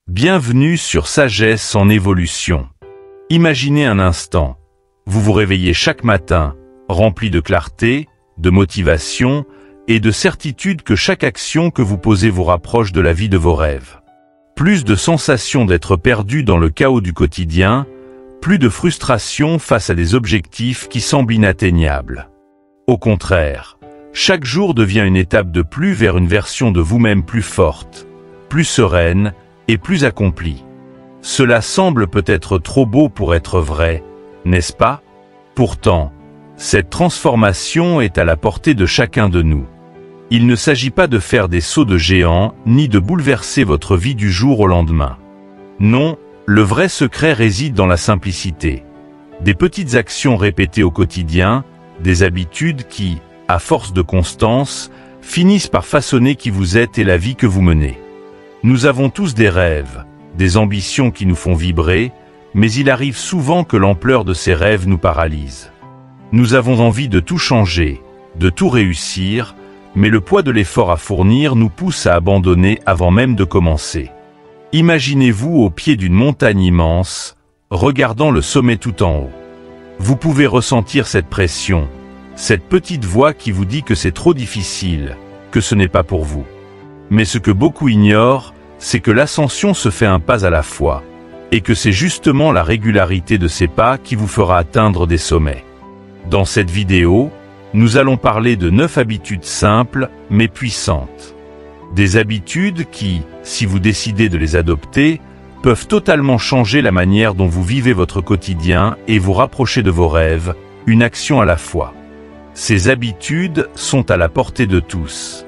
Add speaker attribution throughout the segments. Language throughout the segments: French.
Speaker 1: Bienvenue sur Sagesse en évolution. Imaginez un instant. Vous vous réveillez chaque matin, rempli de clarté, de motivation et de certitude que chaque action que vous posez vous rapproche de la vie de vos rêves. Plus de sensation d'être perdu dans le chaos du quotidien, plus de frustration face à des objectifs qui semblent inatteignables. Au contraire, chaque jour devient une étape de plus vers une version de vous-même plus forte, plus sereine et plus accomplie. Cela semble peut-être trop beau pour être vrai, n'est-ce pas? Pourtant, cette transformation est à la portée de chacun de nous. Il ne s'agit pas de faire des sauts de géant, ni de bouleverser votre vie du jour au lendemain. Non, le vrai secret réside dans la simplicité. Des petites actions répétées au quotidien, des habitudes qui, à force de constance, finissent par façonner qui vous êtes et la vie que vous menez. Nous avons tous des rêves, des ambitions qui nous font vibrer, mais il arrive souvent que l'ampleur de ces rêves nous paralyse. Nous avons envie de tout changer, de tout réussir, mais le poids de l'effort à fournir nous pousse à abandonner avant même de commencer. Imaginez-vous au pied d'une montagne immense, regardant le sommet tout en haut. Vous pouvez ressentir cette pression, cette petite voix qui vous dit que c'est trop difficile, que ce n'est pas pour vous. Mais ce que beaucoup ignorent, c'est que l'ascension se fait un pas à la fois, et que c'est justement la régularité de ces pas qui vous fera atteindre des sommets. Dans cette vidéo, nous allons parler de 9 habitudes simples, mais puissantes. Des habitudes qui, si vous décidez de les adopter, peuvent totalement changer la manière dont vous vivez votre quotidien et vous rapprocher de vos rêves, une action à la fois. Ces habitudes sont à la portée de tous.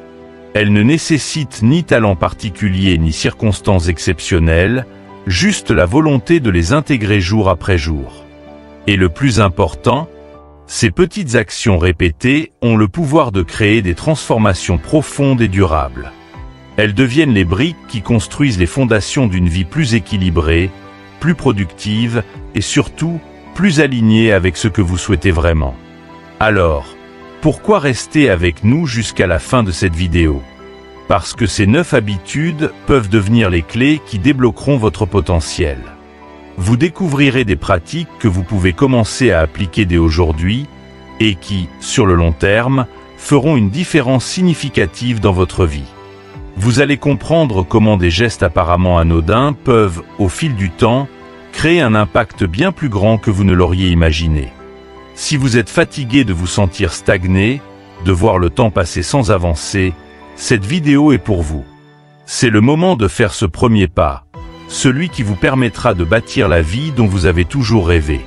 Speaker 1: Elles ne nécessitent ni talent particulier ni circonstances exceptionnelles, juste la volonté de les intégrer jour après jour. Et le plus important, ces petites actions répétées ont le pouvoir de créer des transformations profondes et durables. Elles deviennent les briques qui construisent les fondations d'une vie plus équilibrée, plus productive et surtout plus alignée avec ce que vous souhaitez vraiment. Alors, pourquoi rester avec nous jusqu'à la fin de cette vidéo? Parce que ces 9 habitudes peuvent devenir les clés qui débloqueront votre potentiel. Vous découvrirez des pratiques que vous pouvez commencer à appliquer dès aujourd'hui et qui, sur le long terme, feront une différence significative dans votre vie. Vous allez comprendre comment des gestes apparemment anodins peuvent, au fil du temps, créer un impact bien plus grand que vous ne l'auriez imaginé. Si vous êtes fatigué de vous sentir stagné, de voir le temps passer sans avancer, cette vidéo est pour vous. C'est le moment de faire ce premier pas, celui qui vous permettra de bâtir la vie dont vous avez toujours rêvé.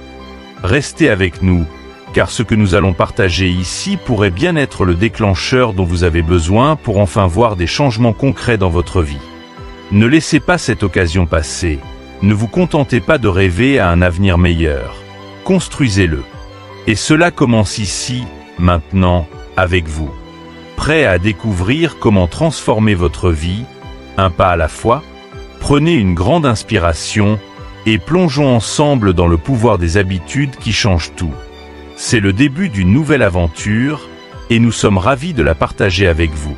Speaker 1: Restez avec nous, car ce que nous allons partager ici pourrait bien être le déclencheur dont vous avez besoin pour enfin voir des changements concrets dans votre vie. Ne laissez pas cette occasion passer, ne vous contentez pas de rêver à un avenir meilleur, construisez-le. Et cela commence ici, maintenant, avec vous. Prêt à découvrir comment transformer votre vie, un pas à la fois? Prenez une grande inspiration et plongeons ensemble dans le pouvoir des habitudes qui changent tout. C'est le début d'une nouvelle aventure et nous sommes ravis de la partager avec vous.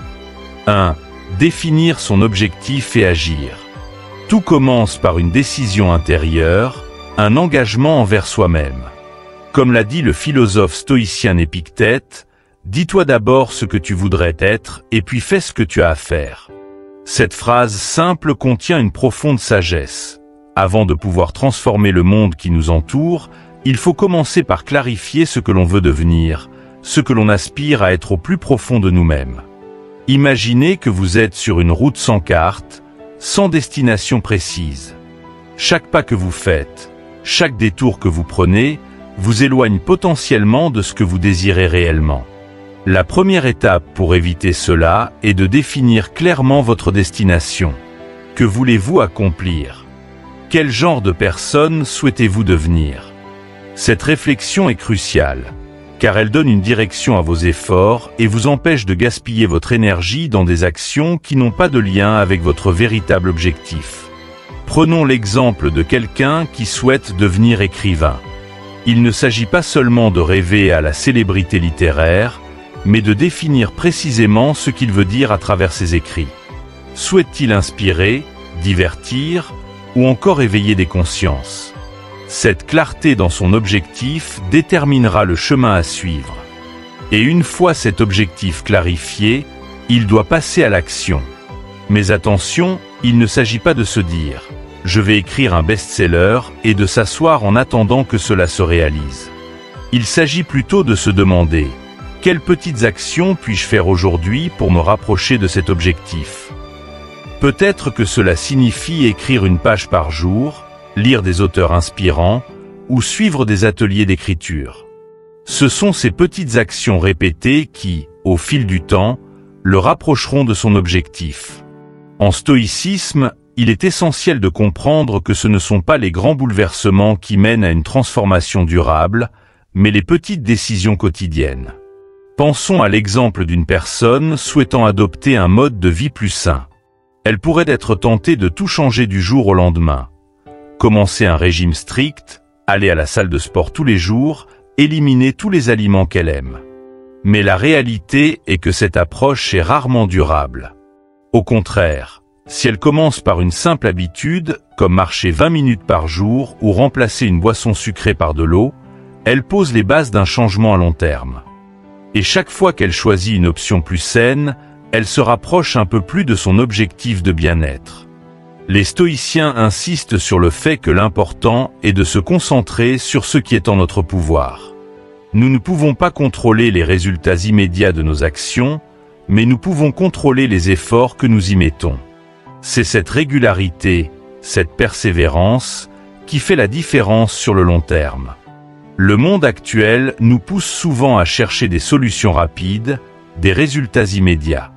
Speaker 1: 1. Définir son objectif et agir. Tout commence par une décision intérieure, un engagement envers soi-même. Comme l'a dit le philosophe stoïcien Épictète, dis-toi d'abord ce que tu voudrais être et puis fais ce que tu as à faire. Cette phrase simple contient une profonde sagesse. Avant de pouvoir transformer le monde qui nous entoure, il faut commencer par clarifier ce que l'on veut devenir, ce que l'on aspire à être au plus profond de nous-mêmes. Imaginez que vous êtes sur une route sans carte, sans destination précise. Chaque pas que vous faites, chaque détour que vous prenez, vous éloigne potentiellement de ce que vous désirez réellement. La première étape pour éviter cela est de définir clairement votre destination. Que voulez-vous accomplir? Quel genre de personne souhaitez-vous devenir? Cette réflexion est cruciale, car elle donne une direction à vos efforts et vous empêche de gaspiller votre énergie dans des actions qui n'ont pas de lien avec votre véritable objectif. Prenons l'exemple de quelqu'un qui souhaite devenir écrivain. Il ne s'agit pas seulement de rêver à la célébrité littéraire, mais de définir précisément ce qu'il veut dire à travers ses écrits. Souhaite-t-il inspirer, divertir ou encore éveiller des consciences. Cette clarté dans son objectif déterminera le chemin à suivre. Et une fois cet objectif clarifié, il doit passer à l'action. Mais attention, il ne s'agit pas de se dire « je vais écrire un best-seller » et de s'asseoir en attendant que cela se réalise. Il s'agit plutôt de se demander « quelles petites actions puis-je faire aujourd'hui pour me rapprocher de cet objectif ?» Peut-être que cela signifie écrire une page par jour, lire des auteurs inspirants ou suivre des ateliers d'écriture. Ce sont ces petites actions répétées qui, au fil du temps, le rapprocheront de son objectif. En stoïcisme, il est essentiel de comprendre que ce ne sont pas les grands bouleversements qui mènent à une transformation durable, mais les petites décisions quotidiennes. Pensons à l'exemple d'une personne souhaitant adopter un mode de vie plus sain. Elle pourrait être tentée de tout changer du jour au lendemain. Commencer un régime strict, aller à la salle de sport tous les jours, éliminer tous les aliments qu'elle aime. Mais la réalité est que cette approche est rarement durable. Au contraire, si elle commence par une simple habitude, comme marcher 20 minutes par jour ou remplacer une boisson sucrée par de l'eau, elle pose les bases d'un changement à long terme. Et chaque fois qu'elle choisit une option plus saine, elle se rapproche un peu plus de son objectif de bien-être. Les stoïciens insistent sur le fait que l'important est de se concentrer sur ce qui est en notre pouvoir. Nous ne pouvons pas contrôler les résultats immédiats de nos actions, mais nous pouvons contrôler les efforts que nous y mettons. C'est cette régularité, cette persévérance, qui fait la différence sur le long terme. Le monde actuel nous pousse souvent à chercher des solutions rapides, des résultats immédiats.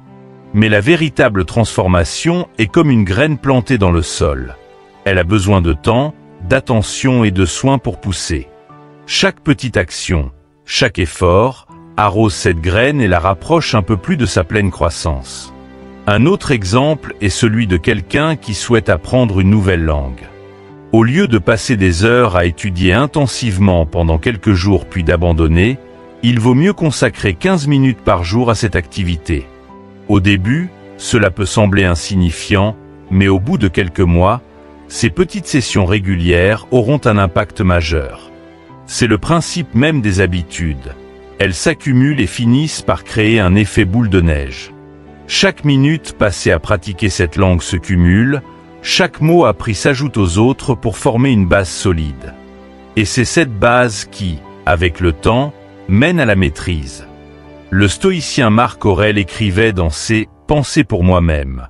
Speaker 1: Mais la véritable transformation est comme une graine plantée dans le sol. Elle a besoin de temps, d'attention et de soins pour pousser. Chaque petite action, chaque effort, arrose cette graine et la rapproche un peu plus de sa pleine croissance. Un autre exemple est celui de quelqu'un qui souhaite apprendre une nouvelle langue. Au lieu de passer des heures à étudier intensivement pendant quelques jours puis d'abandonner, il vaut mieux consacrer 15 minutes par jour à cette activité. Au début, cela peut sembler insignifiant, mais au bout de quelques mois, ces petites sessions régulières auront un impact majeur. C'est le principe même des habitudes. Elles s'accumulent et finissent par créer un effet boule de neige. Chaque minute passée à pratiquer cette langue se cumule, chaque mot appris s'ajoute aux autres pour former une base solide. Et c'est cette base qui, avec le temps, mène à la maîtrise. Le stoïcien Marc Aurèle écrivait dans ses « Pensées pour moi-même ».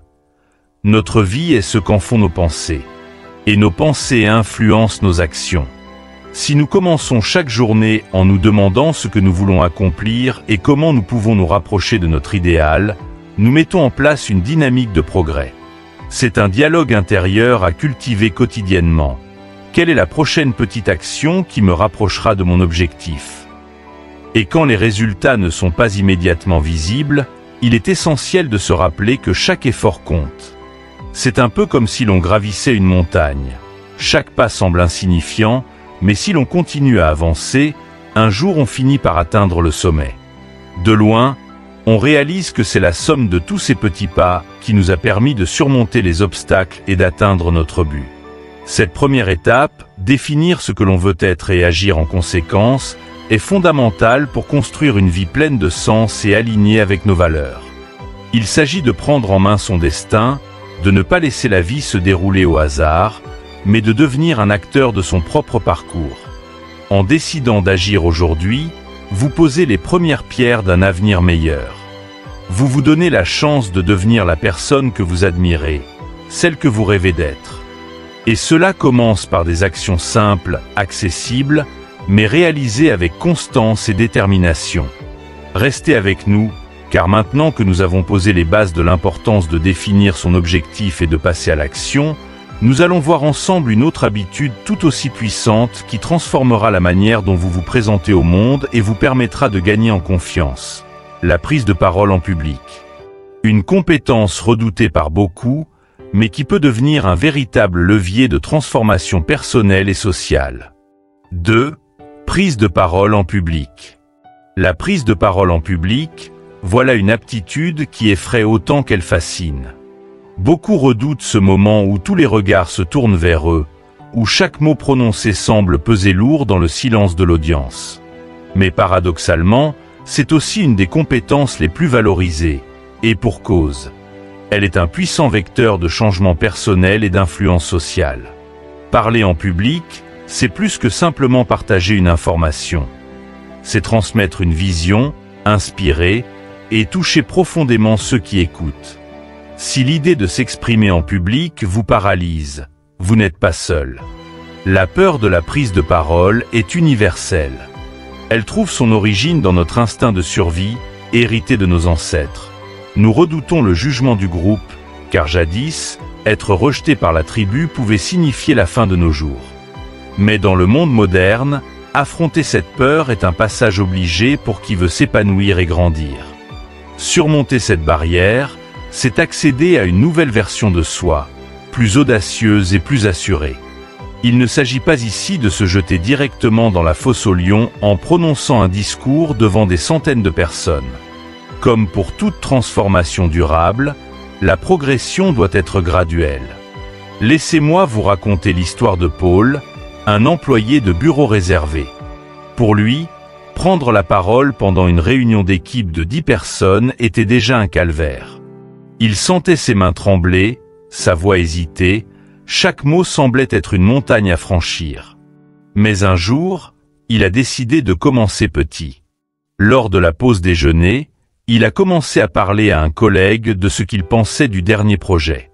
Speaker 1: Notre vie est ce qu'en font nos pensées. Et nos pensées influencent nos actions. Si nous commençons chaque journée en nous demandant ce que nous voulons accomplir et comment nous pouvons nous rapprocher de notre idéal, nous mettons en place une dynamique de progrès. C'est un dialogue intérieur à cultiver quotidiennement. Quelle est la prochaine petite action qui me rapprochera de mon objectif ? Et quand les résultats ne sont pas immédiatement visibles, il est essentiel de se rappeler que chaque effort compte. C'est un peu comme si l'on gravissait une montagne. Chaque pas semble insignifiant, mais si l'on continue à avancer, un jour on finit par atteindre le sommet. De loin, on réalise que c'est la somme de tous ces petits pas qui nous a permis de surmonter les obstacles et d'atteindre notre but. Cette première étape, définir ce que l'on veut être et agir en conséquence, est fondamentale pour construire une vie pleine de sens et alignée avec nos valeurs. Il s'agit de prendre en main son destin, de ne pas laisser la vie se dérouler au hasard, mais de devenir un acteur de son propre parcours. En décidant d'agir aujourd'hui, vous posez les premières pierres d'un avenir meilleur. Vous vous donnez la chance de devenir la personne que vous admirez, celle que vous rêvez d'être. Et cela commence par des actions simples, accessibles, mais réalisées avec constance et détermination. Restez avec nous, car maintenant que nous avons posé les bases de l'importance de définir son objectif et de passer à l'action, nous allons voir ensemble une autre habitude tout aussi puissante qui transformera la manière dont vous vous présentez au monde et vous permettra de gagner en confiance. La prise de parole en public. Une compétence redoutée par beaucoup, mais qui peut devenir un véritable levier de transformation personnelle et sociale. 2. Prise de parole en public. La prise de parole en public, voilà une aptitude qui effraie autant qu'elle fascine. Beaucoup redoutent ce moment où tous les regards se tournent vers eux, où chaque mot prononcé semble peser lourd dans le silence de l'audience. Mais paradoxalement, c'est aussi une des compétences les plus valorisées, et pour cause. Elle est un puissant vecteur de changement personnel et d'influence sociale. Parler en public, c'est plus que simplement partager une information. C'est transmettre une vision, inspirer et toucher profondément ceux qui écoutent. Si l'idée de s'exprimer en public vous paralyse, vous n'êtes pas seul. La peur de la prise de parole est universelle. Elle trouve son origine dans notre instinct de survie, hérité de nos ancêtres. Nous redoutons le jugement du groupe, car jadis, être rejeté par la tribu pouvait signifier la fin de nos jours. Mais dans le monde moderne, affronter cette peur est un passage obligé pour qui veut s'épanouir et grandir. Surmonter cette barrière, c'est accéder à une nouvelle version de soi, plus audacieuse et plus assurée. Il ne s'agit pas ici de se jeter directement dans la fosse aux lions en prononçant un discours devant des centaines de personnes. Comme pour toute transformation durable, la progression doit être graduelle. Laissez-moi vous raconter l'histoire de Paul, un employé de bureau réservé. Pour lui, prendre la parole pendant une réunion d'équipe de 10 personnes était déjà un calvaire. Il sentait ses mains trembler, sa voix hésiter, chaque mot semblait être une montagne à franchir. Mais un jour, il a décidé de commencer petit. Lors de la pause déjeuner, il a commencé à parler à un collègue de ce qu'il pensait du dernier projet.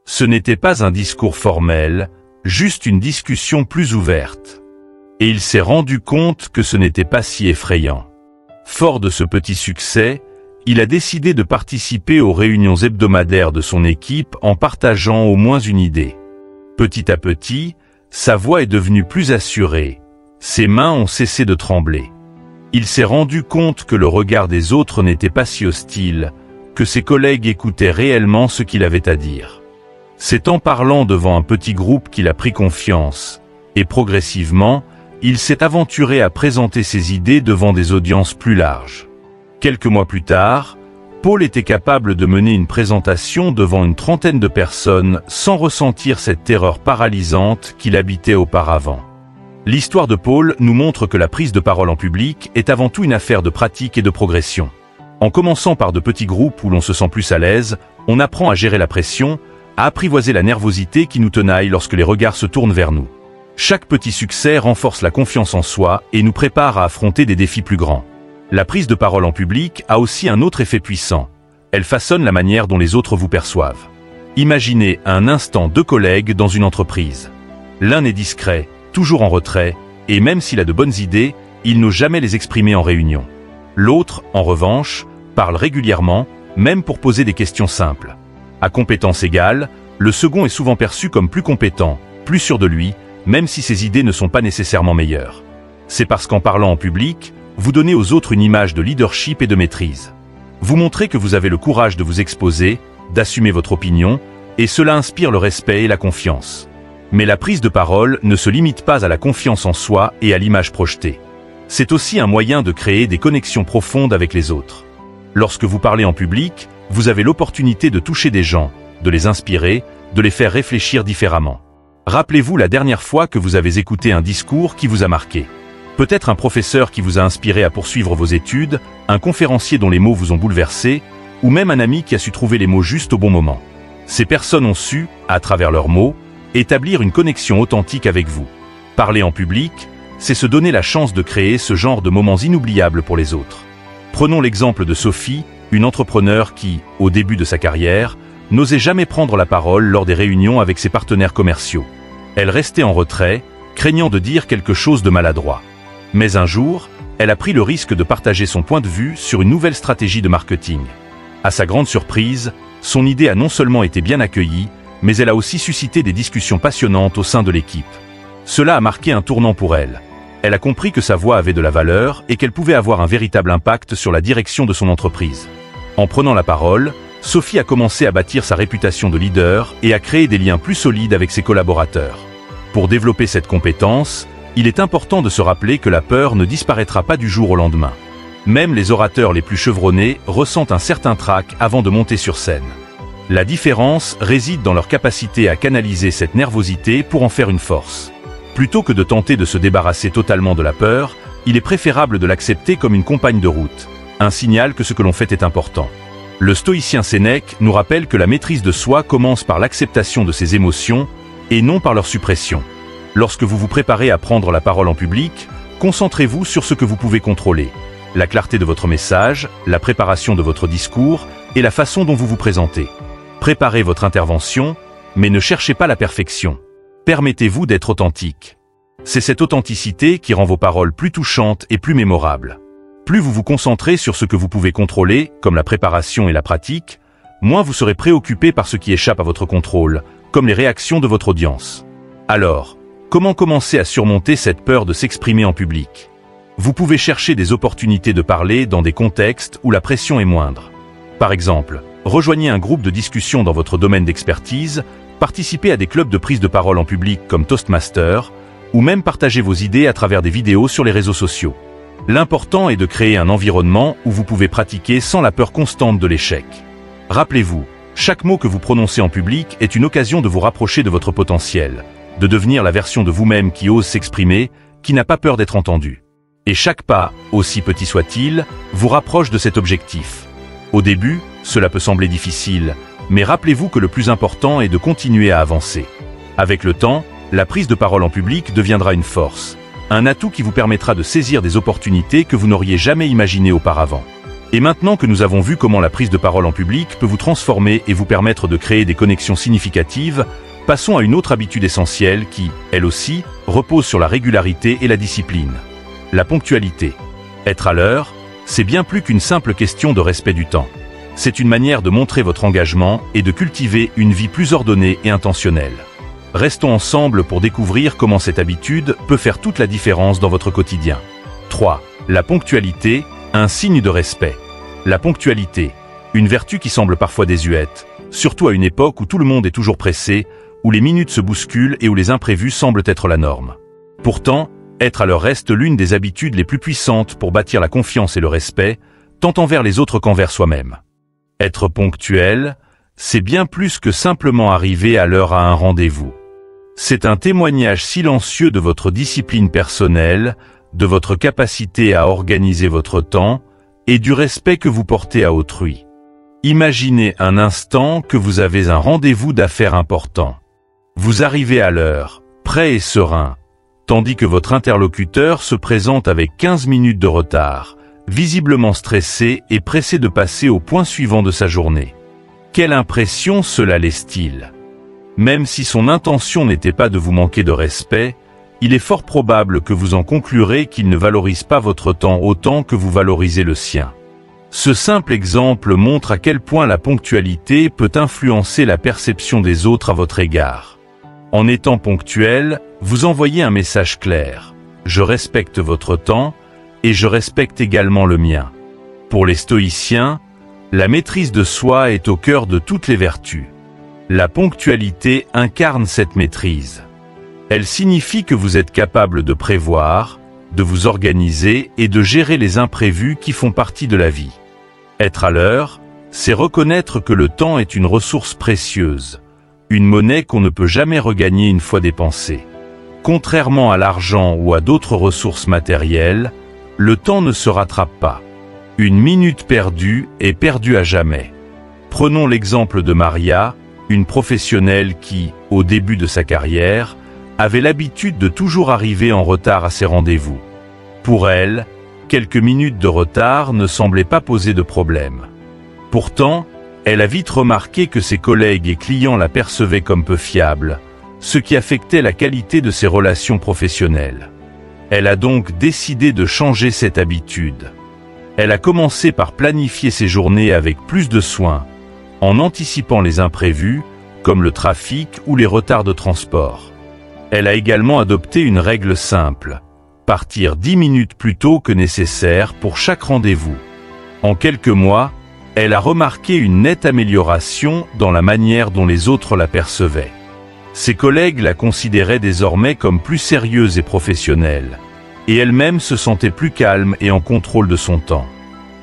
Speaker 1: Ce n'était pas un discours formel, juste une discussion plus ouverte. Et il s'est rendu compte que ce n'était pas si effrayant. Fort de ce petit succès, il a décidé de participer aux réunions hebdomadaires de son équipe en partageant au moins une idée. Petit à petit, sa voix est devenue plus assurée, ses mains ont cessé de trembler. Il s'est rendu compte que le regard des autres n'était pas si hostile, que ses collègues écoutaient réellement ce qu'il avait à dire. C'est en parlant devant un petit groupe qu'il a pris confiance, et progressivement, il s'est aventuré à présenter ses idées devant des audiences plus larges. Quelques mois plus tard, Paul était capable de mener une présentation devant une trentaine de personnes sans ressentir cette terreur paralysante qu'il habitait auparavant. L'histoire de Paul nous montre que la prise de parole en public est avant tout une affaire de pratique et de progression. En commençant par de petits groupes où l'on se sent plus à l'aise, on apprend à gérer la pression, à apprivoiser la nervosité qui nous tenaille lorsque les regards se tournent vers nous. Chaque petit succès renforce la confiance en soi et nous prépare à affronter des défis plus grands. La prise de parole en public a aussi un autre effet puissant. Elle façonne la manière dont les autres vous perçoivent. Imaginez un instant deux collègues dans une entreprise. L'un est discret, toujours en retrait, et même s'il a de bonnes idées, il n'ose jamais les exprimer en réunion. L'autre, en revanche, parle régulièrement, même pour poser des questions simples. À compétence égale, le second est souvent perçu comme plus compétent, plus sûr de lui, même si ses idées ne sont pas nécessairement meilleures. C'est parce qu'en parlant en public, vous donnez aux autres une image de leadership et de maîtrise. Vous montrez que vous avez le courage de vous exposer, d'assumer votre opinion, et cela inspire le respect et la confiance. Mais la prise de parole ne se limite pas à la confiance en soi et à l'image projetée. C'est aussi un moyen de créer des connexions profondes avec les autres. Lorsque vous parlez en public, vous avez l'opportunité de toucher des gens, de les inspirer, de les faire réfléchir différemment. Rappelez-vous la dernière fois que vous avez écouté un discours qui vous a marqué. Peut-être un professeur qui vous a inspiré à poursuivre vos études, un conférencier dont les mots vous ont bouleversé, ou même un ami qui a su trouver les mots justes au bon moment. Ces personnes ont su, à travers leurs mots, établir une connexion authentique avec vous. Parler en public, c'est se donner la chance de créer ce genre de moments inoubliables pour les autres. Prenons l'exemple de Sophie, une entrepreneure qui, au début de sa carrière, n'osait jamais prendre la parole lors des réunions avec ses partenaires commerciaux. Elle restait en retrait, craignant de dire quelque chose de maladroit. Mais un jour, elle a pris le risque de partager son point de vue sur une nouvelle stratégie de marketing. À sa grande surprise, son idée a non seulement été bien accueillie, mais elle a aussi suscité des discussions passionnantes au sein de l'équipe. Cela a marqué un tournant pour elle. Elle a compris que sa voix avait de la valeur et qu'elle pouvait avoir un véritable impact sur la direction de son entreprise. En prenant la parole, Sophie a commencé à bâtir sa réputation de leader et à créer des liens plus solides avec ses collaborateurs. Pour développer cette compétence, il est important de se rappeler que la peur ne disparaîtra pas du jour au lendemain. Même les orateurs les plus chevronnés ressentent un certain trac avant de monter sur scène. La différence réside dans leur capacité à canaliser cette nervosité pour en faire une force. Plutôt que de tenter de se débarrasser totalement de la peur, il est préférable de l'accepter comme une compagne de route, un signal que ce que l'on fait est important. Le stoïcien Sénèque nous rappelle que la maîtrise de soi commence par l'acceptation de ses émotions et non par leur suppression. Lorsque vous vous préparez à prendre la parole en public, concentrez-vous sur ce que vous pouvez contrôler. La clarté de votre message, la préparation de votre discours et la façon dont vous vous présentez. Préparez votre intervention, mais ne cherchez pas la perfection. Permettez-vous d'être authentique. C'est cette authenticité qui rend vos paroles plus touchantes et plus mémorables. Plus vous vous concentrez sur ce que vous pouvez contrôler, comme la préparation et la pratique, moins vous serez préoccupé par ce qui échappe à votre contrôle, comme les réactions de votre audience. Alors, comment commencer à surmonter cette peur de s'exprimer en public? Vous pouvez chercher des opportunités de parler dans des contextes où la pression est moindre. Par exemple, rejoignez un groupe de discussion dans votre domaine d'expertise, participez à des clubs de prise de parole en public comme Toastmaster, ou même partagez vos idées à travers des vidéos sur les réseaux sociaux. L'important est de créer un environnement où vous pouvez pratiquer sans la peur constante de l'échec. Rappelez-vous, chaque mot que vous prononcez en public est une occasion de vous rapprocher de votre potentiel, de devenir la version de vous-même qui ose s'exprimer, qui n'a pas peur d'être entendu. Et chaque pas, aussi petit soit-il, vous rapproche de cet objectif. Au début, cela peut sembler difficile, mais rappelez-vous que le plus important est de continuer à avancer. Avec le temps, la prise de parole en public deviendra une force, un atout qui vous permettra de saisir des opportunités que vous n'auriez jamais imaginées auparavant. Et maintenant que nous avons vu comment la prise de parole en public peut vous transformer et vous permettre de créer des connexions significatives, passons à une autre habitude essentielle qui, elle aussi, repose sur la régularité et la discipline. La ponctualité. Être à l'heure, c'est bien plus qu'une simple question de respect du temps. C'est une manière de montrer votre engagement et de cultiver une vie plus ordonnée et intentionnelle. Restons ensemble pour découvrir comment cette habitude peut faire toute la différence dans votre quotidien. 3. La ponctualité, un signe de respect. La ponctualité, une vertu qui semble parfois désuète, surtout à une époque où tout le monde est toujours pressé, où les minutes se bousculent et où les imprévus semblent être la norme. Pourtant, être à l'heure reste l'une des habitudes les plus puissantes pour bâtir la confiance et le respect, tant envers les autres qu'envers soi-même. Être ponctuel, c'est bien plus que simplement arriver à l'heure à un rendez-vous. C'est un témoignage silencieux de votre discipline personnelle, de votre capacité à organiser votre temps et du respect que vous portez à autrui. Imaginez un instant que vous avez un rendez-vous d'affaires important. Vous arrivez à l'heure, prêt et serein, tandis que votre interlocuteur se présente avec 15 minutes de retard, visiblement stressé et pressé de passer au point suivant de sa journée. Quelle impression cela laisse-t-il ? Même si son intention n'était pas de vous manquer de respect, il est fort probable que vous en conclurez qu'il ne valorise pas votre temps autant que vous valorisez le sien. Ce simple exemple montre à quel point la ponctualité peut influencer la perception des autres à votre égard. En étant ponctuel, vous envoyez un message clair. Je respecte votre temps et je respecte également le mien. Pour les stoïciens, la maîtrise de soi est au cœur de toutes les vertus. La ponctualité incarne cette maîtrise. Elle signifie que vous êtes capable de prévoir, de vous organiser et de gérer les imprévus qui font partie de la vie. Être à l'heure, c'est reconnaître que le temps est une ressource précieuse, une monnaie qu'on ne peut jamais regagner une fois dépensée. Contrairement à l'argent ou à d'autres ressources matérielles, le temps ne se rattrape pas. Une minute perdue est perdue à jamais. Prenons l'exemple de Maria, une professionnelle qui, au début de sa carrière, avait l'habitude de toujours arriver en retard à ses rendez-vous. Pour elle, quelques minutes de retard ne semblaient pas poser de problème. Pourtant, elle a vite remarqué que ses collègues et clients la percevaient comme peu fiable, ce qui affectait la qualité de ses relations professionnelles. Elle a donc décidé de changer cette habitude. Elle a commencé par planifier ses journées avec plus de soin, en anticipant les imprévus, comme le trafic ou les retards de transport. Elle a également adopté une règle simple, partir 10 minutes plus tôt que nécessaire pour chaque rendez-vous. En quelques mois, elle a remarqué une nette amélioration dans la manière dont les autres la percevaient. Ses collègues la considéraient désormais comme plus sérieuse et professionnelle, et elle-même se sentait plus calme et en contrôle de son temps.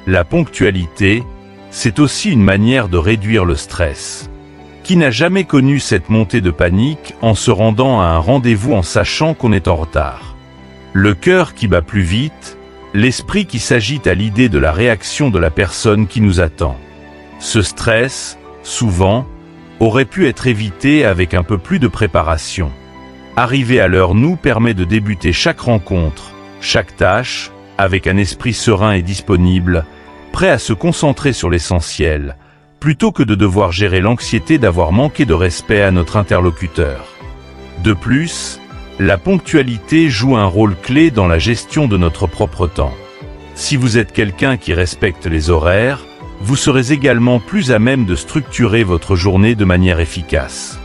Speaker 1: La ponctualité, c'est aussi une manière de réduire le stress. Qui n'a jamais connu cette montée de panique en se rendant à un rendez-vous en sachant qu'on est en retard? Le cœur qui bat plus vite, l'esprit qui s'agite à l'idée de la réaction de la personne qui nous attend. Ce stress, souvent, aurait pu être évité avec un peu plus de préparation. Arriver à l'heure nous permet de débuter chaque rencontre, chaque tâche, avec un esprit serein et disponible, prêt à se concentrer sur l'essentiel, plutôt que de devoir gérer l'anxiété d'avoir manqué de respect à notre interlocuteur. De plus, la ponctualité joue un rôle clé dans la gestion de notre propre temps. Si vous êtes quelqu'un qui respecte les horaires, vous serez également plus à même de structurer votre journée de manière efficace.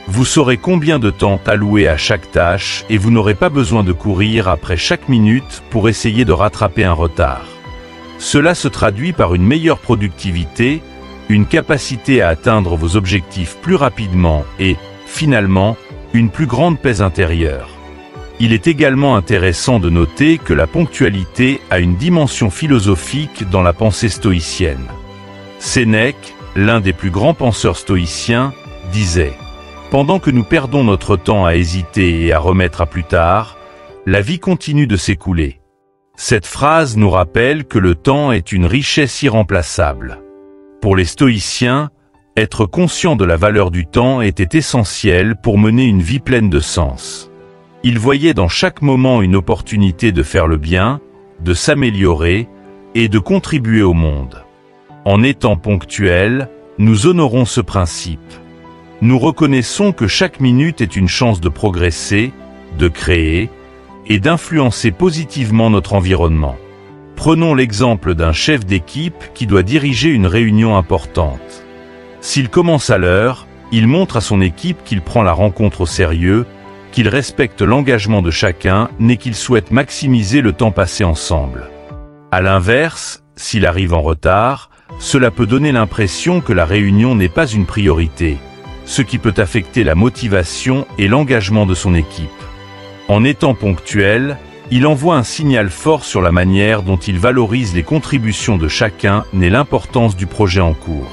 Speaker 1: Vous saurez combien de temps allouer à chaque tâche et vous n'aurez pas besoin de courir après chaque minute pour essayer de rattraper un retard. Cela se traduit par une meilleure productivité, une capacité à atteindre vos objectifs plus rapidement et, finalement, une plus grande paix intérieure. Il est également intéressant de noter que la ponctualité a une dimension philosophique dans la pensée stoïcienne. Sénèque, l'un des plus grands penseurs stoïciens, disait « Pendant que nous perdons notre temps à hésiter et à remettre à plus tard, la vie continue de s'écouler. » Cette phrase nous rappelle que le temps est une richesse irremplaçable. Pour les stoïciens, être conscient de la valeur du temps était essentiel pour mener une vie pleine de sens. Ils voyaient dans chaque moment une opportunité de faire le bien, de s'améliorer et de contribuer au monde. En étant ponctuels, nous honorons ce principe. Nous reconnaissons que chaque minute est une chance de progresser, de créer et d'influencer positivement notre environnement. Prenons l'exemple d'un chef d'équipe qui doit diriger une réunion importante. S'il commence à l'heure, il montre à son équipe qu'il prend la rencontre au sérieux, qu'il respecte l'engagement de chacun et qu'il souhaite maximiser le temps passé ensemble. À l'inverse, s'il arrive en retard, cela peut donner l'impression que la réunion n'est pas une priorité, ce qui peut affecter la motivation et l'engagement de son équipe. En étant ponctuel, il envoie un signal fort sur la manière dont il valorise les contributions de chacun et l'importance du projet en cours.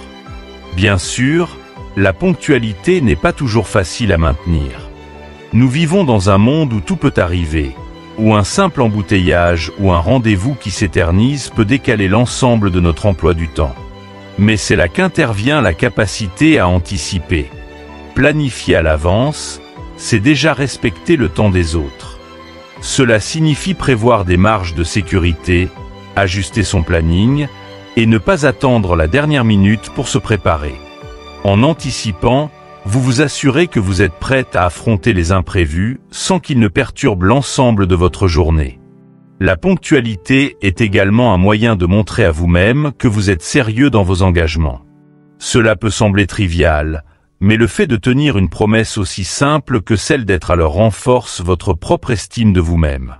Speaker 1: Bien sûr, la ponctualité n'est pas toujours facile à maintenir. Nous vivons dans un monde où tout peut arriver, où un simple embouteillage ou un rendez-vous qui s'éternise peut décaler l'ensemble de notre emploi du temps. Mais c'est là qu'intervient la capacité à anticiper. Planifier à l'avance, c'est déjà respecter le temps des autres. Cela signifie prévoir des marges de sécurité, ajuster son planning et ne pas attendre la dernière minute pour se préparer. En anticipant, vous vous assurez que vous êtes prête à affronter les imprévus sans qu'ils ne perturbent l'ensemble de votre journée. La ponctualité est également un moyen de montrer à vous-même que vous êtes sérieux dans vos engagements. Cela peut sembler trivial, mais le fait de tenir une promesse aussi simple que celle d'être à l'heure renforce votre propre estime de vous-même.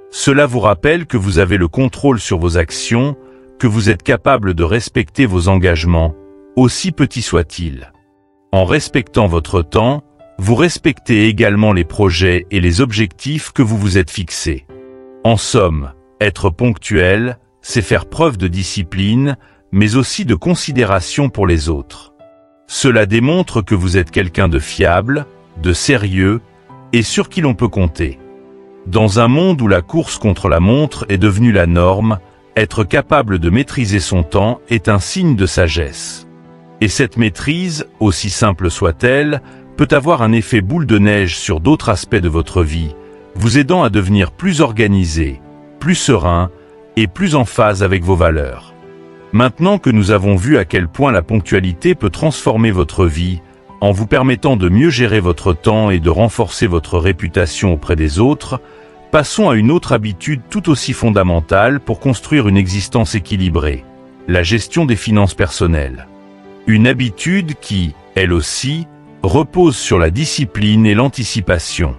Speaker 1: Cela vous rappelle que vous avez le contrôle sur vos actions, que vous êtes capable de respecter vos engagements, aussi petits soient-ils. En respectant votre temps, vous respectez également les projets et les objectifs que vous vous êtes fixés. En somme, être ponctuel, c'est faire preuve de discipline, mais aussi de considération pour les autres. Cela démontre que vous êtes quelqu'un de fiable, de sérieux et sur qui l'on peut compter. Dans un monde où la course contre la montre est devenue la norme, être capable de maîtriser son temps est un signe de sagesse. Et cette maîtrise, aussi simple soit-elle, peut avoir un effet boule de neige sur d'autres aspects de votre vie, vous aidant à devenir plus organisé, plus serein et plus en phase avec vos valeurs. Maintenant que nous avons vu à quel point la ponctualité peut transformer votre vie, en vous permettant de mieux gérer votre temps et de renforcer votre réputation auprès des autres, passons à une autre habitude tout aussi fondamentale pour construire une existence équilibrée, la gestion des finances personnelles. Une habitude qui, elle aussi, repose sur la discipline et l'anticipation.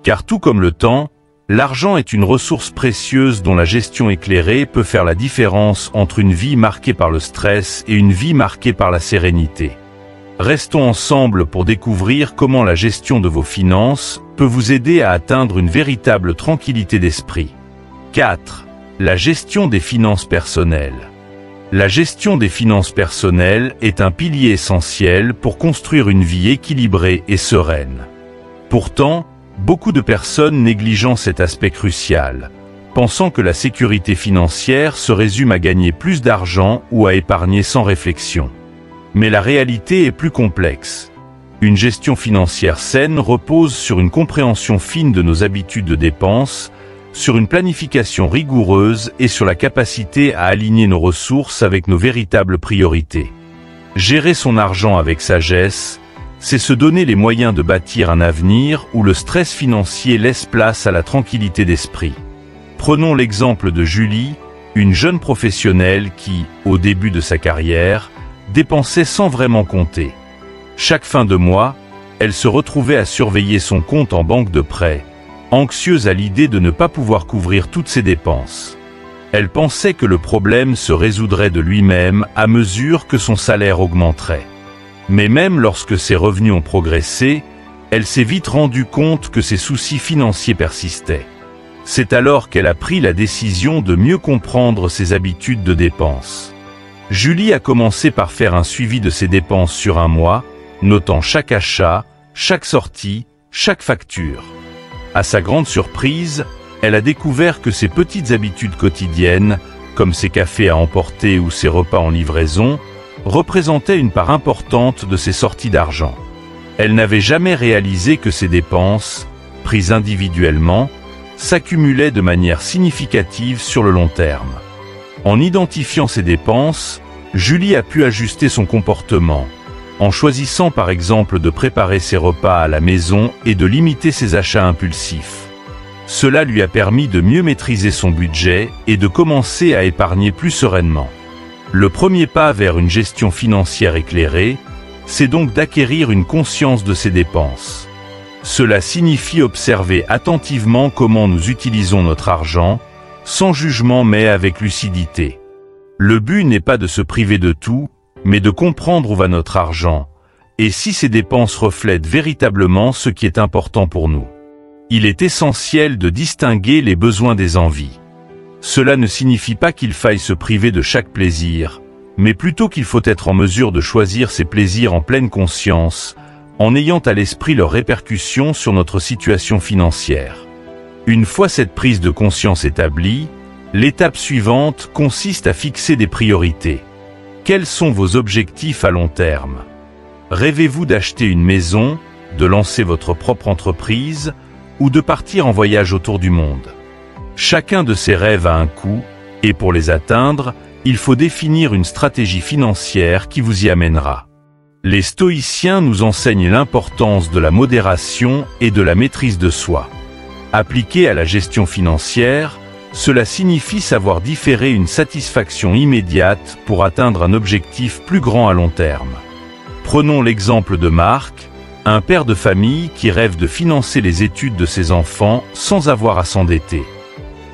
Speaker 1: Car tout comme le temps, l'argent est une ressource précieuse dont la gestion éclairée peut faire la différence entre une vie marquée par le stress et une vie marquée par la sérénité. Restons ensemble pour découvrir comment la gestion de vos finances peut vous aider à atteindre une véritable tranquillité d'esprit. 4. La gestion des finances personnelles. La gestion des finances personnelles est un pilier essentiel pour construire une vie équilibrée et sereine. Pourtant, beaucoup de personnes négligent cet aspect crucial, pensant que la sécurité financière se résume à gagner plus d'argent ou à épargner sans réflexion. Mais la réalité est plus complexe. Une gestion financière saine repose sur une compréhension fine de nos habitudes de dépenses, sur une planification rigoureuse et sur la capacité à aligner nos ressources avec nos véritables priorités. Gérer son argent avec sagesse, c'est se donner les moyens de bâtir un avenir où le stress financier laisse place à la tranquillité d'esprit. Prenons l'exemple de Julie, une jeune professionnelle qui, au début de sa carrière, dépensait sans vraiment compter. Chaque fin de mois, elle se retrouvait à surveiller son compte en banque de prêt, anxieuse à l'idée de ne pas pouvoir couvrir toutes ses dépenses. Elle pensait que le problème se résoudrait de lui-même à mesure que son salaire augmenterait. Mais même lorsque ses revenus ont progressé, elle s'est vite rendue compte que ses soucis financiers persistaient. C'est alors qu'elle a pris la décision de mieux comprendre ses habitudes de dépenses. Julie a commencé par faire un suivi de ses dépenses sur un mois, notant chaque achat, chaque sortie, chaque facture. À sa grande surprise, elle a découvert que ses petites habitudes quotidiennes, comme ses cafés à emporter ou ses repas en livraison, représentaient une part importante de ses sorties d'argent. Elle n'avait jamais réalisé que ses dépenses, prises individuellement, s'accumulaient de manière significative sur le long terme. En identifiant ses dépenses, Julie a pu ajuster son comportement, en choisissant par exemple de préparer ses repas à la maison et de limiter ses achats impulsifs. Cela lui a permis de mieux maîtriser son budget et de commencer à épargner plus sereinement. Le premier pas vers une gestion financière éclairée, c'est donc d'acquérir une conscience de ses dépenses. Cela signifie observer attentivement comment nous utilisons notre argent, sans jugement mais avec lucidité. Le but n'est pas de se priver de tout, mais de comprendre où va notre argent, et si ces dépenses reflètent véritablement ce qui est important pour nous. Il est essentiel de distinguer les besoins des envies. Cela ne signifie pas qu'il faille se priver de chaque plaisir, mais plutôt qu'il faut être en mesure de choisir ses plaisirs en pleine conscience, en ayant à l'esprit leurs répercussions sur notre situation financière. Une fois cette prise de conscience établie, l'étape suivante consiste à fixer des priorités. Quels sont vos objectifs à long terme? Rêvez-vous d'acheter une maison, de lancer votre propre entreprise ou de partir en voyage autour du monde? Chacun de ces rêves a un coût, et pour les atteindre, il faut définir une stratégie financière qui vous y amènera. Les stoïciens nous enseignent l'importance de la modération et de la maîtrise de soi. Appliqué à la gestion financière, cela signifie savoir différer une satisfaction immédiate pour atteindre un objectif plus grand à long terme. Prenons l'exemple de Marc, un père de famille qui rêve de financer les études de ses enfants sans avoir à s'endetter.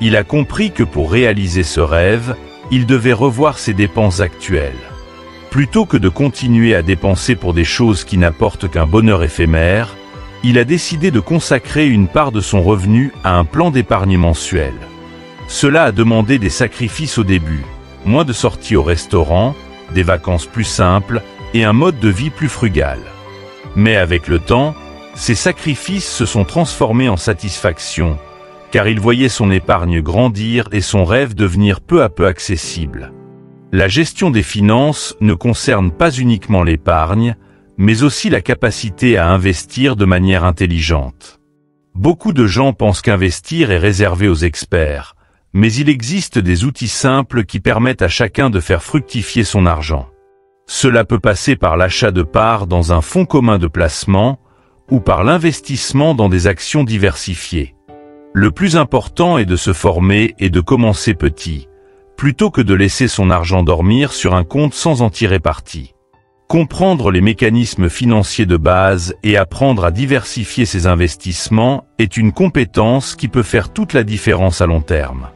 Speaker 1: Il a compris que pour réaliser ce rêve, il devait revoir ses dépenses actuelles. Plutôt que de continuer à dépenser pour des choses qui n'apportent qu'un bonheur éphémère, il a décidé de consacrer une part de son revenu à un plan d'épargne mensuel. Cela a demandé des sacrifices au début, moins de sorties au restaurant, des vacances plus simples et un mode de vie plus frugal. Mais avec le temps, ces sacrifices se sont transformés en satisfaction, car il voyait son épargne grandir et son rêve devenir peu à peu accessible. La gestion des finances ne concerne pas uniquement l'épargne, mais aussi la capacité à investir de manière intelligente. Beaucoup de gens pensent qu'investir est réservé aux experts, mais il existe des outils simples qui permettent à chacun de faire fructifier son argent. Cela peut passer par l'achat de parts dans un fonds commun de placement ou par l'investissement dans des actions diversifiées. Le plus important est de se former et de commencer petit, plutôt que de laisser son argent dormir sur un compte sans en tirer parti. Comprendre les mécanismes financiers de base et apprendre à diversifier ses investissements est une compétence qui peut faire toute la différence à long terme.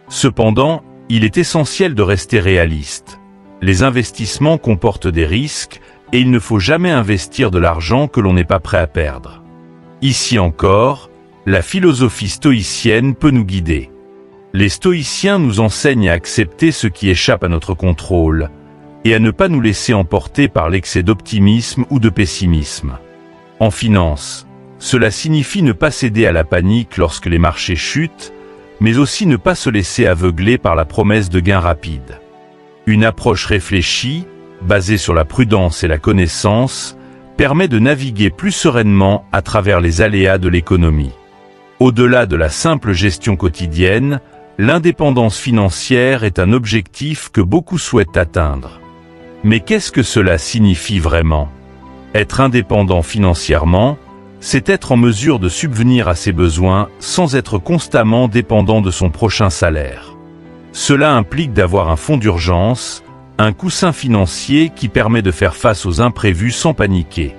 Speaker 1: Cependant, il est essentiel de rester réaliste. Les investissements comportent des risques et il ne faut jamais investir de l'argent que l'on n'est pas prêt à perdre. Ici encore, la philosophie stoïcienne peut nous guider. Les stoïciens nous enseignent à accepter ce qui échappe à notre contrôle et à ne pas nous laisser emporter par l'excès d'optimisme ou de pessimisme. En finance, cela signifie ne pas céder à la panique lorsque les marchés chutent, mais aussi ne pas se laisser aveugler par la promesse de gains rapides. Une approche réfléchie, basée sur la prudence et la connaissance, permet de naviguer plus sereinement à travers les aléas de l'économie. Au-delà de la simple gestion quotidienne, l'indépendance financière est un objectif que beaucoup souhaitent atteindre. Mais qu'est-ce que cela signifie vraiment? Être indépendant financièrement, c'est être en mesure de subvenir à ses besoins sans être constamment dépendant de son prochain salaire. Cela implique d'avoir un fonds d'urgence, un coussin financier qui permet de faire face aux imprévus sans paniquer.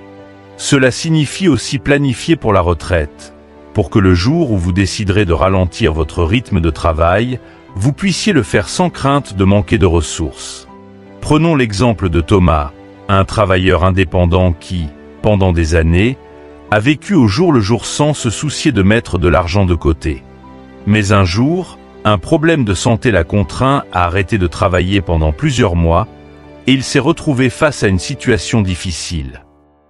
Speaker 1: Cela signifie aussi planifier pour la retraite, pour que le jour où vous déciderez de ralentir votre rythme de travail, vous puissiez le faire sans crainte de manquer de ressources. Prenons l'exemple de Thomas, un travailleur indépendant qui, pendant des années, a vécu au jour le jour sans se soucier de mettre de l'argent de côté. Mais un jour, un problème de santé l'a contraint à arrêter de travailler pendant plusieurs mois, et il s'est retrouvé face à une situation difficile.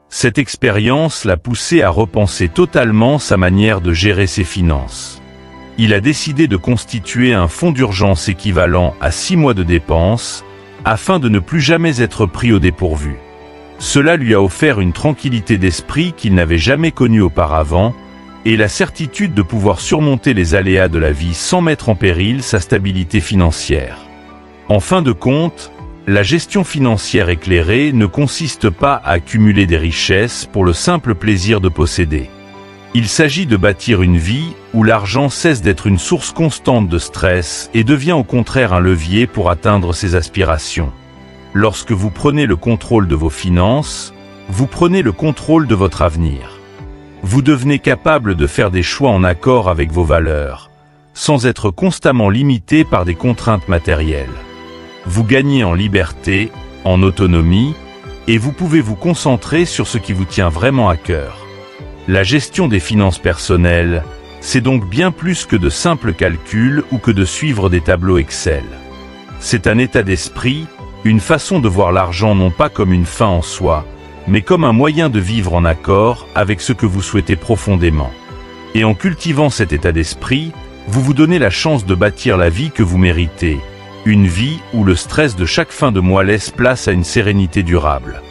Speaker 1: Cette expérience l'a poussé à repenser totalement sa manière de gérer ses finances. Il a décidé de constituer un fonds d'urgence équivalent à 6 mois de dépenses, afin de ne plus jamais être pris au dépourvu. Cela lui a offert une tranquillité d'esprit qu'il n'avait jamais connue auparavant, et la certitude de pouvoir surmonter les aléas de la vie sans mettre en péril sa stabilité financière. En fin de compte, la gestion financière éclairée ne consiste pas à accumuler des richesses pour le simple plaisir de posséder. Il s'agit de bâtir une vie où l'argent cesse d'être une source constante de stress et devient au contraire un levier pour atteindre ses aspirations. Lorsque vous prenez le contrôle de vos finances, vous prenez le contrôle de votre avenir. Vous devenez capable de faire des choix en accord avec vos valeurs, sans être constamment limité par des contraintes matérielles. Vous gagnez en liberté, en autonomie, et vous pouvez vous concentrer sur ce qui vous tient vraiment à cœur. La gestion des finances personnelles, c'est donc bien plus que de simples calculs ou que de suivre des tableaux Excel. C'est un état d'esprit, une façon de voir l'argent non pas comme une fin en soi, mais comme un moyen de vivre en accord avec ce que vous souhaitez profondément. Et en cultivant cet état d'esprit, vous vous donnez la chance de bâtir la vie que vous méritez, une vie où le stress de chaque fin de mois laisse place à une sérénité durable.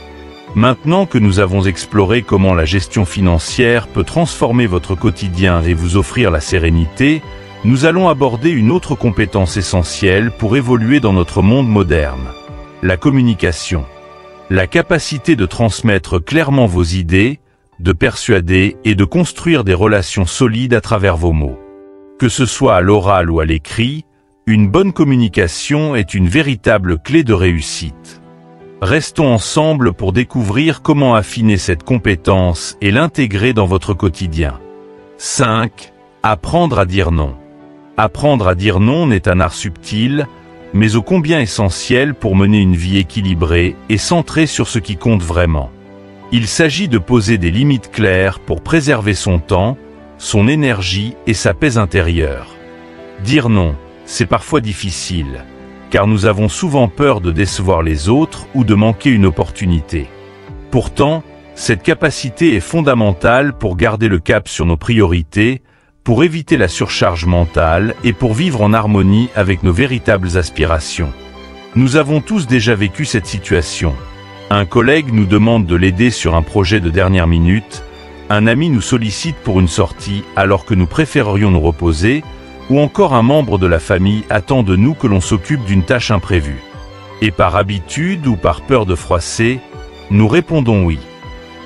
Speaker 1: Maintenant que nous avons exploré comment la gestion financière peut transformer votre quotidien et vous offrir la sérénité, nous allons aborder une autre compétence essentielle pour évoluer dans notre monde moderne: la communication. La capacité de transmettre clairement vos idées, de persuader et de construire des relations solides à travers vos mots. Que ce soit à l'oral ou à l'écrit, une bonne communication est une véritable clé de réussite. Restons ensemble pour découvrir comment affiner cette compétence et l'intégrer dans votre quotidien. 5. Apprendre à dire non. Apprendre à dire non n'est un art subtil, mais ô combien essentiel pour mener une vie équilibrée et centrée sur ce qui compte vraiment. Il s'agit de poser des limites claires pour préserver son temps, son énergie et sa paix intérieure. Dire non, c'est parfois difficile, car nous avons souvent peur de décevoir les autres ou de manquer une opportunité. Pourtant, cette capacité est fondamentale pour garder le cap sur nos priorités, pour éviter la surcharge mentale et pour vivre en harmonie avec nos véritables aspirations. Nous avons tous déjà vécu cette situation. Un collègue nous demande de l'aider sur un projet de dernière minute, un ami nous sollicite pour une sortie alors que nous préférerions nous reposer, ou encore un membre de la famille attend de nous que l'on s'occupe d'une tâche imprévue. Et par habitude ou par peur de froisser, nous répondons oui.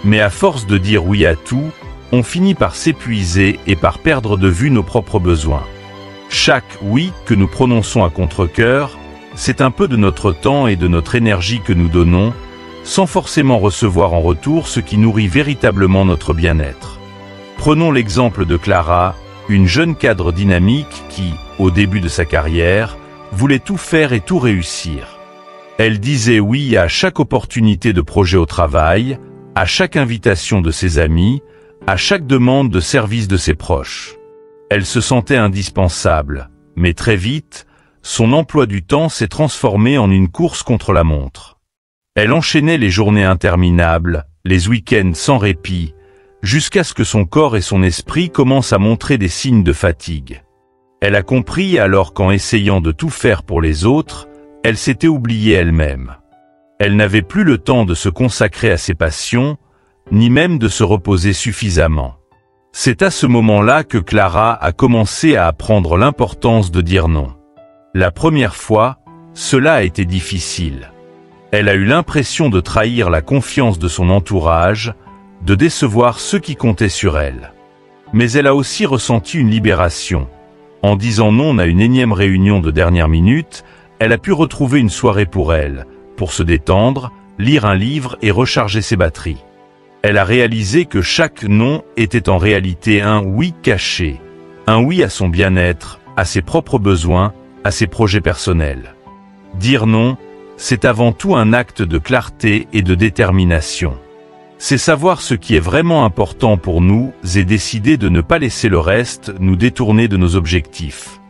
Speaker 1: Mais à force de dire oui à tout, on finit par s'épuiser et par perdre de vue nos propres besoins. Chaque oui que nous prononçons à contre-cœur, c'est un peu de notre temps et de notre énergie que nous donnons, sans forcément recevoir en retour ce qui nourrit véritablement notre bien-être. Prenons l'exemple de Clara, une jeune cadre dynamique qui, au début de sa carrière, voulait tout faire et tout réussir. Elle disait oui à chaque opportunité de projet au travail, à chaque invitation de ses amis, à chaque demande de service de ses proches. Elle se sentait indispensable, Mais très vite, son emploi du temps s'est transformé en une course contre la montre. Elle enchaînait les journées interminables, les week-ends sans répit, jusqu'à ce que son corps et son esprit commencent à montrer des signes de fatigue. Elle a compris alors qu'en essayant de tout faire pour les autres, elle s'était oubliée elle-même. Elle n'avait plus le temps de se consacrer à ses passions, ni même de se reposer suffisamment. C'est à ce moment-là que Clara a commencé à apprendre l'importance de dire non. La première fois, cela a été difficile. Elle a eu l'impression de trahir la confiance de son entourage, de décevoir ceux qui comptaient sur elle. Mais elle a aussi ressenti une libération. En disant non à une énième réunion de dernière minute, elle a pu retrouver une soirée pour elle, pour se détendre, lire un livre et recharger ses batteries. Elle a réalisé que chaque non était en réalité un oui caché, un oui à son bien-être, à ses propres besoins, à ses projets personnels. Dire non, c'est avant tout un acte de clarté et de détermination. C'est savoir ce qui est vraiment important pour nous et décider de ne pas laisser le reste nous détourner de nos objectifs.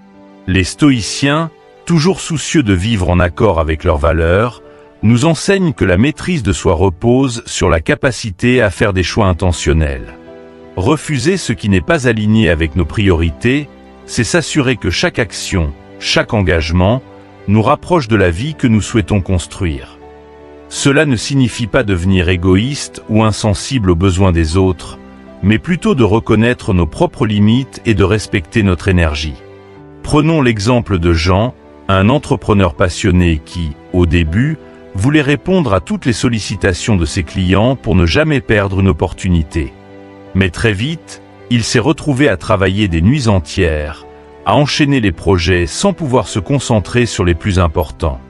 Speaker 1: Les stoïciens, toujours soucieux de vivre en accord avec leurs valeurs, nous enseignent que la maîtrise de soi repose sur la capacité à faire des choix intentionnels. Refuser ce qui n'est pas aligné avec nos priorités, c'est s'assurer que chaque action, chaque engagement, nous rapproche de la vie que nous souhaitons construire. Cela ne signifie pas devenir égoïste ou insensible aux besoins des autres, mais plutôt de reconnaître nos propres limites et de respecter notre énergie. Prenons l'exemple de Jean, un entrepreneur passionné qui, au début, voulait répondre à toutes les sollicitations de ses clients pour ne jamais perdre une opportunité. Mais très vite, il s'est retrouvé à travailler des nuits entières, à enchaîner les projets sans pouvoir se concentrer sur les plus importants.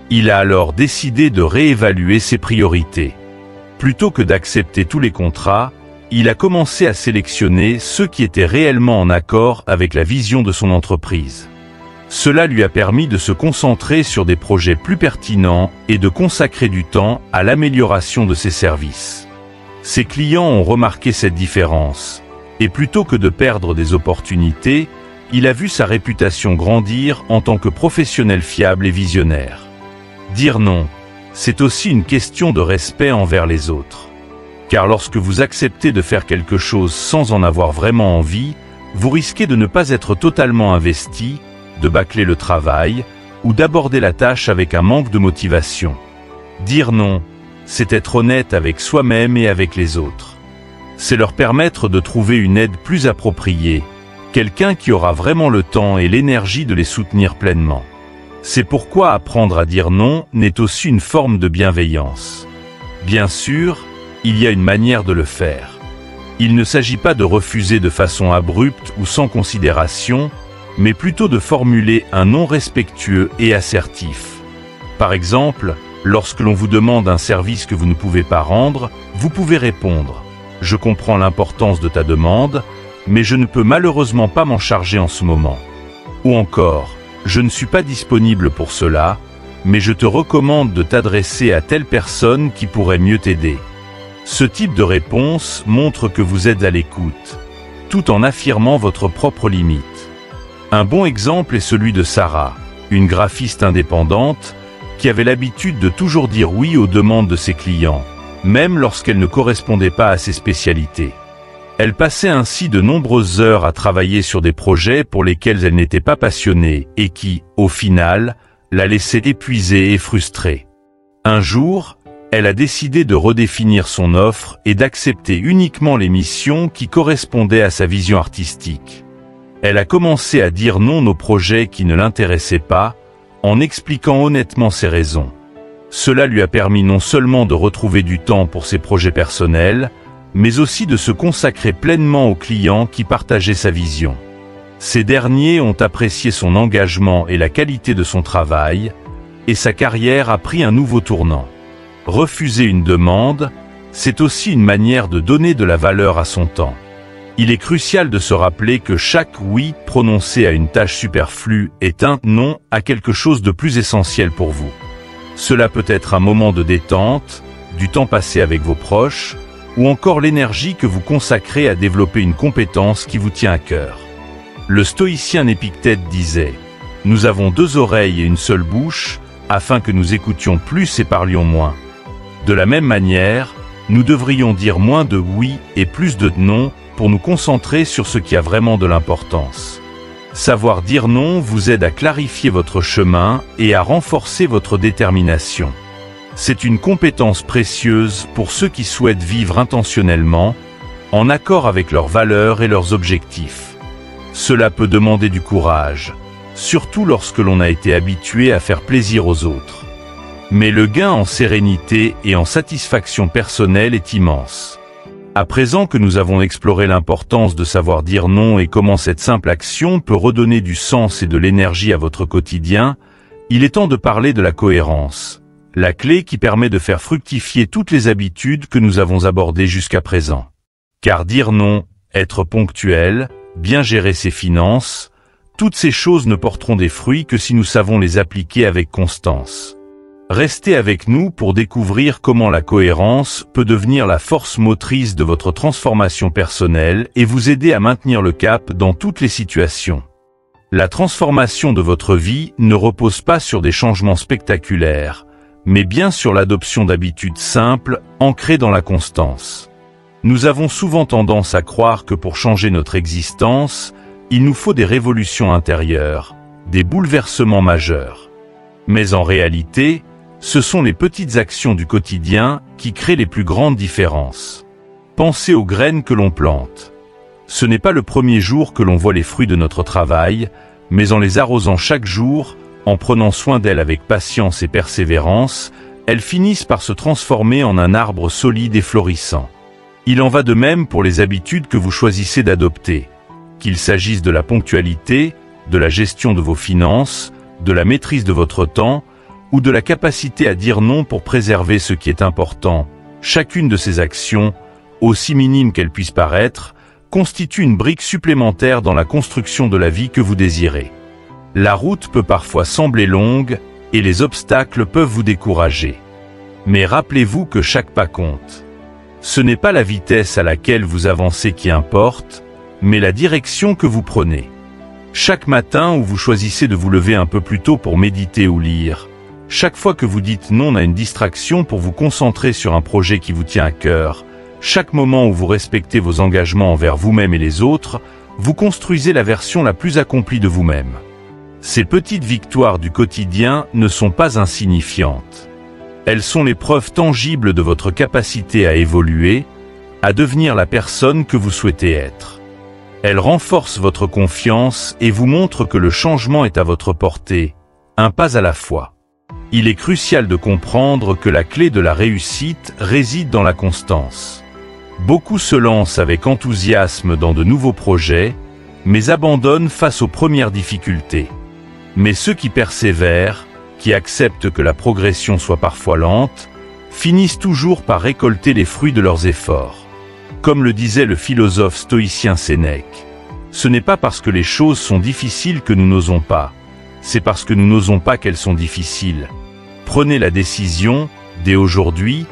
Speaker 1: Il a alors décidé de réévaluer ses priorités. Plutôt que d'accepter tous les contrats, il a commencé à sélectionner ceux qui étaient réellement en accord avec la vision de son entreprise. Cela lui a permis de se concentrer sur des projets plus pertinents et de consacrer du temps à l'amélioration de ses services. Ses clients ont remarqué cette différence, et plutôt que de perdre des opportunités, il a vu sa réputation grandir en tant que professionnel fiable et visionnaire. Dire non, c'est aussi une question de respect envers les autres. Car lorsque vous acceptez de faire quelque chose sans en avoir vraiment envie, vous risquez de ne pas être totalement investi, de bâcler le travail, ou d'aborder la tâche avec un manque de motivation. Dire non, c'est être honnête avec soi-même et avec les autres. C'est leur permettre de trouver une aide plus appropriée, quelqu'un qui aura vraiment le temps et l'énergie de les soutenir pleinement. C'est pourquoi apprendre à dire non n'est aussi une forme de bienveillance. Bien sûr, il y a une manière de le faire. Il ne s'agit pas de refuser de façon abrupte ou sans considération, mais plutôt de formuler un non respectueux et assertif. Par exemple, lorsque l'on vous demande un service que vous ne pouvez pas rendre, vous pouvez répondre « Je comprends l'importance de ta demande, mais je ne peux malheureusement pas m'en charger en ce moment. » Ou encore « Je ne suis pas disponible pour cela, mais je te recommande de t'adresser à telle personne qui pourrait mieux t'aider. » Ce type de réponse montre que vous êtes à l'écoute, tout en affirmant votre propre limite. Un bon exemple est celui de Sarah, une graphiste indépendante, qui avait l'habitude de toujours dire oui aux demandes de ses clients, même lorsqu'elles ne correspondaient pas à ses spécialités. Elle passait ainsi de nombreuses heures à travailler sur des projets pour lesquels elle n'était pas passionnée et qui, au final, la laissaient épuisée et frustrée. Un jour, elle a décidé de redéfinir son offre et d'accepter uniquement les missions qui correspondaient à sa vision artistique. Elle a commencé à dire non aux projets qui ne l'intéressaient pas, en expliquant honnêtement ses raisons. Cela lui a permis non seulement de retrouver du temps pour ses projets personnels, mais aussi de se consacrer pleinement aux clients qui partageaient sa vision. Ces derniers ont apprécié son engagement et la qualité de son travail, et sa carrière a pris un nouveau tournant. Refuser une demande, c'est aussi une manière de donner de la valeur à son temps. Il est crucial de se rappeler que chaque oui prononcé à une tâche superflue est un non à quelque chose de plus essentiel pour vous. Cela peut être un moment de détente, du temps passé avec vos proches, ou encore l'énergie que vous consacrez à développer une compétence qui vous tient à cœur. Le stoïcien Épictète disait Nous avons 2 oreilles et une seule bouche, afin que nous écoutions plus et parlions moins. De la même manière, nous devrions dire moins de oui et plus de non pour nous concentrer sur ce qui a vraiment de l'importance. Savoir dire non vous aide à clarifier votre chemin et à renforcer votre détermination. C'est une compétence précieuse pour ceux qui souhaitent vivre intentionnellement, en accord avec leurs valeurs et leurs objectifs. Cela peut demander du courage, surtout lorsque l'on a été habitué à faire plaisir aux autres. Mais le gain en sérénité et en satisfaction personnelle est immense. À présent que nous avons exploré l'importance de savoir dire non et comment cette simple action peut redonner du sens et de l'énergie à votre quotidien, il est temps de parler de la cohérence, la clé qui permet de faire fructifier toutes les habitudes que nous avons abordées jusqu'à présent. Car dire non, être ponctuel, bien gérer ses finances, toutes ces choses ne porteront des fruits que si nous savons les appliquer avec constance. Restez avec nous pour découvrir comment la cohérence peut devenir la force motrice de votre transformation personnelle et vous aider à maintenir le cap dans toutes les situations. La transformation de votre vie ne repose pas sur des changements spectaculaires, mais bien sur l'adoption d'habitudes simples, ancrées dans la constance. Nous avons souvent tendance à croire que pour changer notre existence, il nous faut des révolutions intérieures, des bouleversements majeurs. Mais en réalité, ce sont les petites actions du quotidien qui créent les plus grandes différences. Pensez aux graines que l'on plante. Ce n'est pas le premier jour que l'on voit les fruits de notre travail, mais en les arrosant chaque jour, en prenant soin d'elles avec patience et persévérance, elles finissent par se transformer en un arbre solide et florissant. Il en va de même pour les habitudes que vous choisissez d'adopter, qu'il s'agisse de la ponctualité, de la gestion de vos finances, de la maîtrise de votre temps, ou de la capacité à dire non pour préserver ce qui est important. Chacune de ces actions, aussi minime qu'elle puisse paraître, constitue une brique supplémentaire dans la construction de la vie que vous désirez. La route peut parfois sembler longue et les obstacles peuvent vous décourager. Mais rappelez-vous que chaque pas compte. Ce n'est pas la vitesse à laquelle vous avancez qui importe, mais la direction que vous prenez. Chaque matin où vous choisissez de vous lever un peu plus tôt pour méditer ou lire, chaque fois que vous dites non à une distraction pour vous concentrer sur un projet qui vous tient à cœur, chaque moment où vous respectez vos engagements envers vous-même et les autres, vous construisez la version la plus accomplie de vous-même. Ces petites victoires du quotidien ne sont pas insignifiantes. Elles sont les preuves tangibles de votre capacité à évoluer, à devenir la personne que vous souhaitez être. Elles renforcent votre confiance et vous montrent que le changement est à votre portée, un pas à la fois. Il est crucial de comprendre que la clé de la réussite réside dans la constance. Beaucoup se lancent avec enthousiasme dans de nouveaux projets, mais abandonnent face aux premières difficultés. Mais ceux qui persévèrent, qui acceptent que la progression soit parfois lente, finissent toujours par récolter les fruits de leurs efforts. Comme le disait le philosophe stoïcien Sénèque, ce n'est pas parce que les choses sont difficiles que nous n'osons pas, c'est parce que nous n'osons pas qu'elles sont difficiles. Prenez la décision, dès aujourd'hui,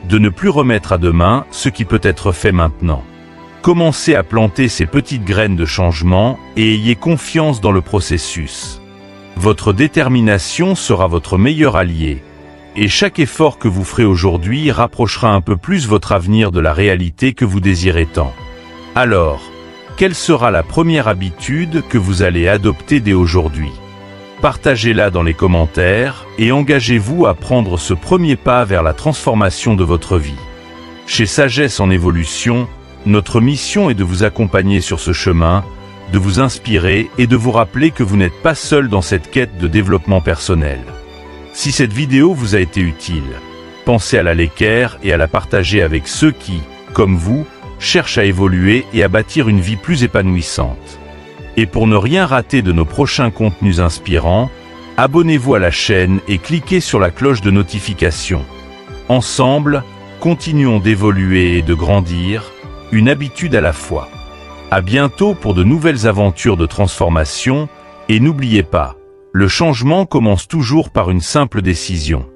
Speaker 1: de ne plus remettre à demain ce qui peut être fait maintenant. Commencez à planter ces petites graines de changement et ayez confiance dans le processus. Votre détermination sera votre meilleur allié, et chaque effort que vous ferez aujourd'hui rapprochera un peu plus votre avenir de la réalité que vous désirez tant. Alors, quelle sera la première habitude que vous allez adopter dès aujourd'hui ? Partagez-la dans les commentaires et engagez-vous à prendre ce premier pas vers la transformation de votre vie. Chez Sagesse en Évolution, notre mission est de vous accompagner sur ce chemin, de vous inspirer et de vous rappeler que vous n'êtes pas seul dans cette quête de développement personnel. Si cette vidéo vous a été utile, pensez à la liker et à la partager avec ceux qui, comme vous, cherchent à évoluer et à bâtir une vie plus épanouissante. Et pour ne rien rater de nos prochains contenus inspirants, abonnez-vous à la chaîne et cliquez sur la cloche de notification. Ensemble, continuons d'évoluer et de grandir, une habitude à la fois. À bientôt pour de nouvelles aventures de transformation, et n'oubliez pas, le changement commence toujours par une simple décision.